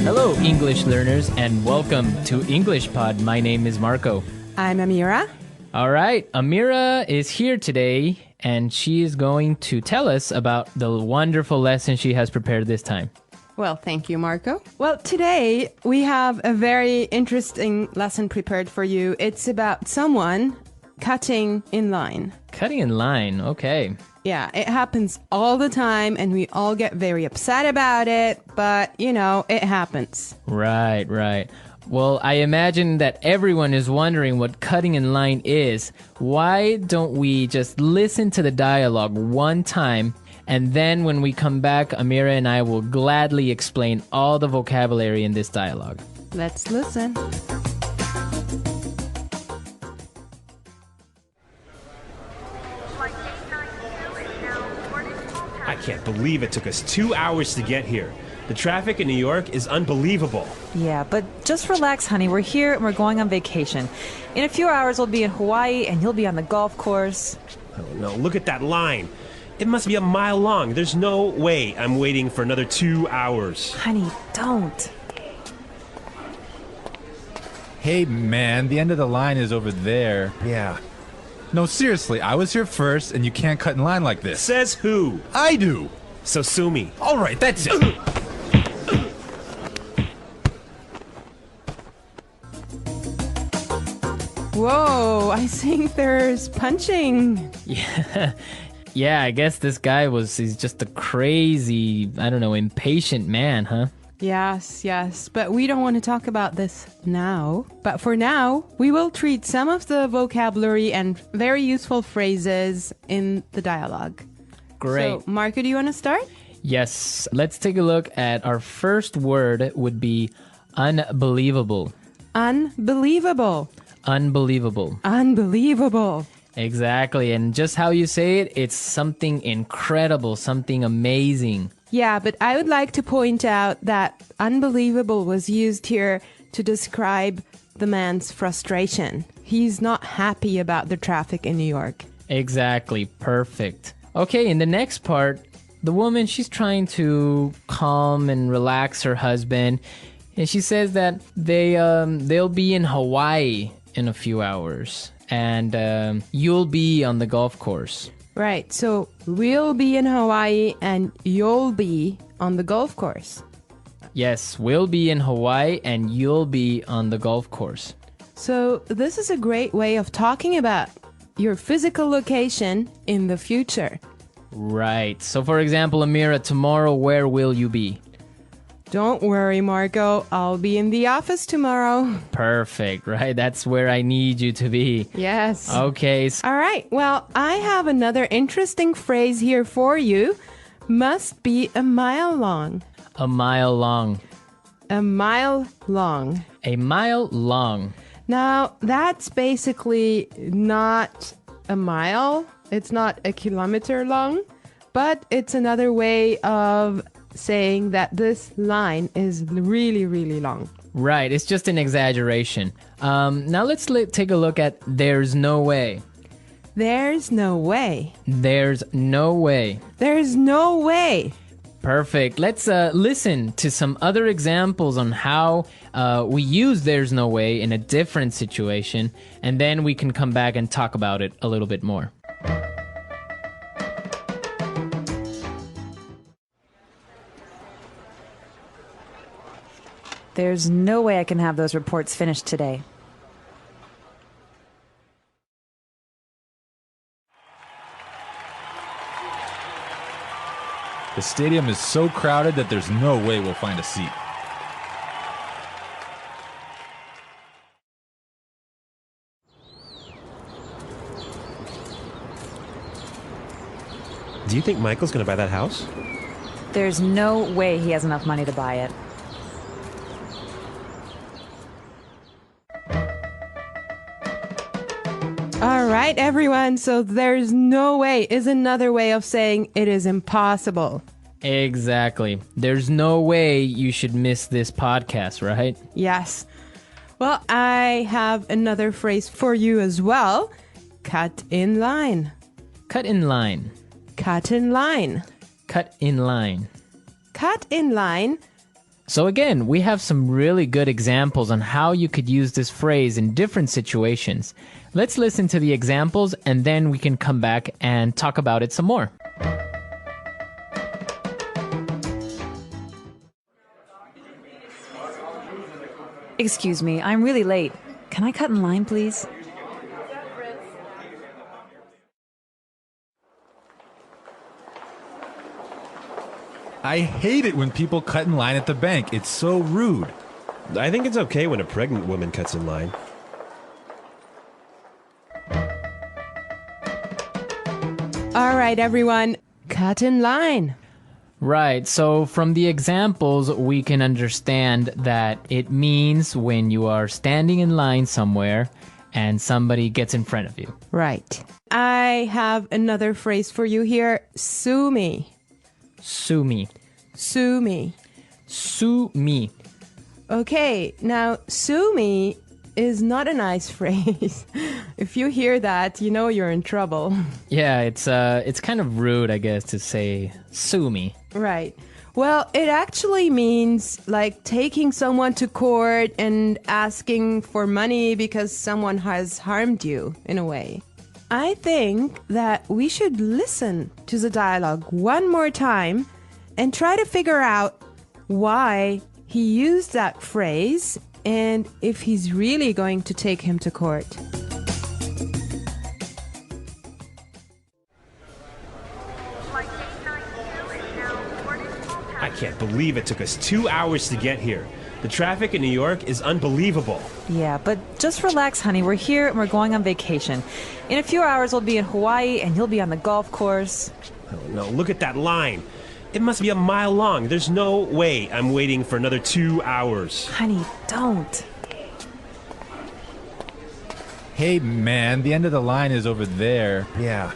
Hello, English learners, and welcome to EnglishPod. My name is Marco. I'm Amira. All right, Amira is here today, and she is going to tell us about the wonderful lesson she has prepared this time. Well, thank you, Marco. Well, today we have a very interesting lesson prepared for you. It's about someone cutting in line. Cutting in line, okay. Yeah, it happens all the time and we all get very upset about it, but, it happens. Right. Well, I imagine that everyone is wondering what cutting in line is. Why don't we just listen to the dialogue one time, and then when we come back, Amira and I will gladly explain all the vocabulary in this dialogue. Let's listen. I can't believe it took us 2 hours to get here. The traffic in New York is unbelievable. Yeah, but just relax, honey. We're here and we're going on vacation. In a few hours, we'll be in Hawaii and you'll be on the golf course. Oh no, look at that line. It must be a mile long. There's no way I'm waiting for another 2 hours. Honey, don't. Hey, man, the end of the line is over there. Yeah. No, seriously, I was here first, and you can't cut in line like this. Says who? I do. So sue me. All right, that's it. Whoa, I think there's punching. Yeah, I guess this guy he's just a crazy, impatient man, huh? Yes, but we don't want to talk about this now. But for now, we will treat some of the vocabulary and very useful phrases in the dialogue. Great. So, Marco, do you want to start? Yes, let's take a look at our first word would be unbelievable. Unbelievable. Unbelievable. Unbelievable. Exactly, and just how you say it, it's something incredible, something amazing. Yeah, but I would like to point out that unbelievable was used here to describe the man's frustration. He's not happy about the traffic in New York. Exactly, perfect. Okay, in the next part, the woman, she's trying to calm and relax her husband, and she says that they'll be in Hawaii in a few hours, and you'll be on the golf course. Right, so we'll be in Hawaii and you'll be on the golf course. Yes, we'll be in Hawaii and you'll be on the golf course. So this is a great way of talking about your physical location in the future. Right. So for example, Amira, tomorrow where will you be? Don't worry, Marco. I'll be in the office tomorrow. Perfect, right? That's where I need you to be. Yes. Okay. All right. Well, I have another interesting phrase here for you. Must be a mile long. A mile long. A mile long. A mile long. Now, that's basically not a mile. It's not a kilometer long, but it's another way of saying that this line is really, really long. Right, it's just an exaggeration. Now let's take a look at there's no way. There's no way. There's no way. There's no way. Perfect. Let's listen to some other examples on how we use there's no way in a different situation, and then we can come back and talk about it a little bit more. There's no way I can have those reports finished today. The stadium is so crowded that there's no way we'll find a seat. Do you think Michael's gonna buy that house? There's no way he has enough money to buy it. All right, everyone. So there's no way is another way of saying it is impossible. Exactly. There's no way you should miss this podcast, right? Yes. Well, I have another phrase for you as well. Cut in line. Cut in line. Cut in line. Cut in line. Cut in line. So again, we have some really good examples on how you could use this phrase in different situations. Let's listen to the examples and then we can come back and talk about it some more. Excuse me, I'm really late. Can I cut in line, please? I hate it when people cut in line at the bank. It's so rude. I think it's okay when a pregnant woman cuts in line. All right, everyone, cut in line. Right, so from the examples, we can understand that it means when you are standing in line somewhere and somebody gets in front of you. Right. I have another phrase for you here. Sue me. Sue me. Sue me. Sue me. Okay, now sue me is not a nice phrase. If you hear that, you know you're in trouble. Yeah, it's kind of rude, I guess, to say sue me. Right. Well, it actually means like taking someone to court and asking for money because someone has harmed you in a way. I think that we should listen to the dialogue one more time and try to figure out why he used that phrase and if he's really going to take him to court. I can't believe it took us 2 hours to get here. The traffic in New York is unbelievable. Yeah, but just relax, honey. We're here and we're going on vacation. In a few hours, we'll be in Hawaii and you'll be on the golf course. Oh, no, look at that line. It must be a mile long. There's no way I'm waiting for another 2 hours. Honey, don't. Hey, man, the end of the line is over there. Yeah.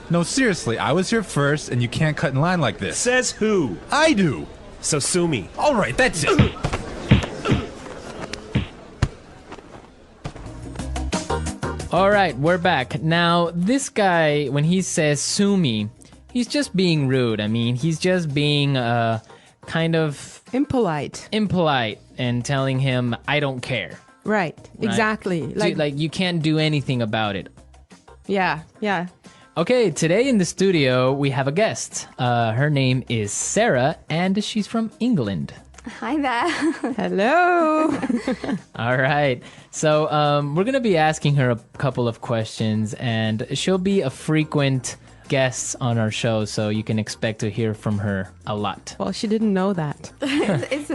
No, seriously, I was here first, and you can't cut in line like this. Says who? I do. So sue me. All right, that's it. All right, we're back. Now, this guy, when he says sue me, he's just being rude. I mean, he's just being kind of Impolite. impolite and telling him, I don't care. Right. Exactly. Like you can't do anything about it. Yeah. Okay, today in the studio, we have a guest. Her name is Sarah, and she's from England. Hi there. Hello. All right. So we're going to be asking her a couple of questions, and she'll be a frequent guest on our show, so you can expect to hear from her a lot. Well, she didn't know that. it's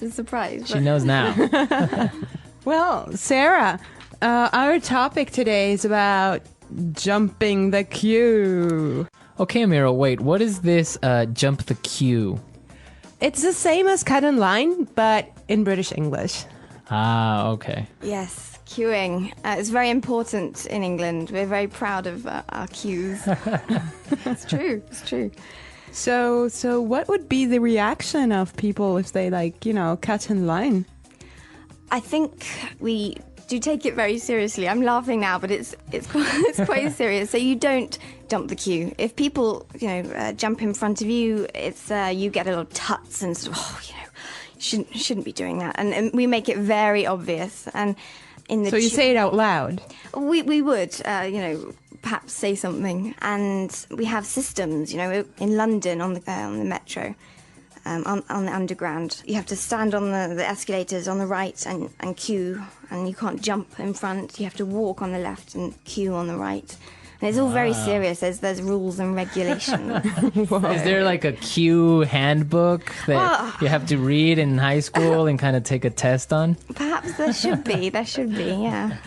a surprise. She knows now. Well, Sarah, our topic today is about jumping the queue. Okay, Amira, wait. What is this jump the queue? It's the same as cut in line, but in British English. Ah, okay. Yes, queuing. It's very important in England. We're very proud of our queues. It's true. So what would be the reaction of people if they cut in line? I think we do take it very seriously. I'm laughing now, but it's quite serious. So you don't jump the queue. If people jump in front of you, it's you get a little tuts and sort of shouldn't be doing that. And we make it very obvious. And in the so you say it out loud. We would perhaps say something. And we have systems. In London on the metro. On the underground, you have to stand on the escalators on the right and queue, and you can't jump in front. You have to walk on the left and queue on the right. And it's all very serious. There's rules and regulations. Is there like a queue handbook that you have to read in high school and kind of take a test on? Perhaps there should be, yeah.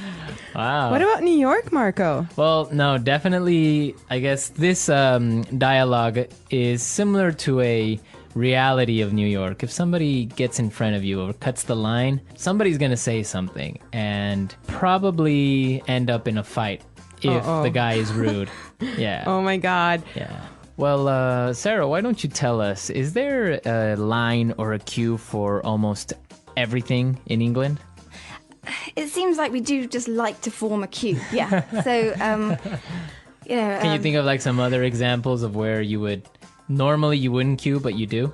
Wow. What about New York, Marco? Well, no, definitely, I guess this dialogue is similar to a reality of New York. If somebody gets in front of you or cuts the line, somebody's going to say something and probably end up in a fight if the guy is rude. Yeah. Oh my God. Yeah. Well, Sarah, why don't you tell us, is there a line or a queue for almost everything in England? It seems like we do just like to form a queue. Yeah. So, Can you think of like some other examples of where you would normally you wouldn't queue, but you do?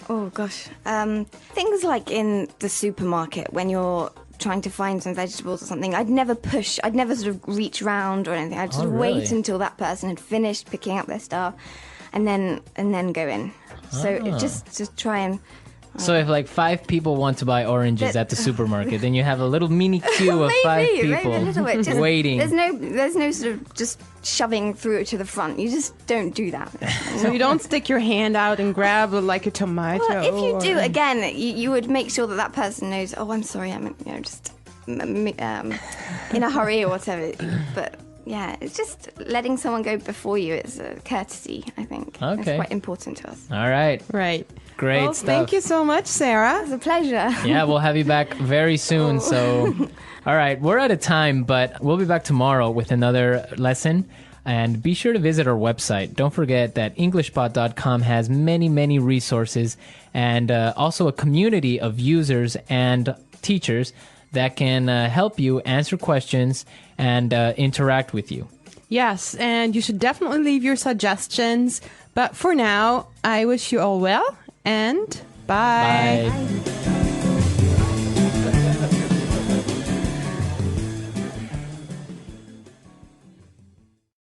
Oh gosh. Things like in the supermarket when you're trying to find some vegetables or something, I'd never sort of reach round or anything. I'd just wait until that person had finished picking up their stuff and then go in. So just try and... So if like 5 people want to buy oranges at the supermarket, then you have a little mini queue of 5 people maybe a little bit. Just, waiting. There's no sort of just shoving through it to the front. You just don't do that. So you don't stick your hand out and grab like a tomato. Well, if you do, again, you would make sure that person knows, oh, I'm sorry, I'm just in a hurry or whatever. But yeah, it's just letting someone go before you. It's a courtesy, I think. Okay. It's quite important to us. All right. Right. Great Well, stuff. thank you so much, Sarah. It's a pleasure. Yeah, we'll have you back very soon. So, all right, we're out of time, but we'll be back tomorrow with another lesson. And be sure to visit our website. Don't forget that EnglishPod.com has many, many resources and also a community of users and teachers that can help you answer questions and interact with you. Yes, and you should definitely leave your suggestions. But for now, I wish you all well and bye. Bye.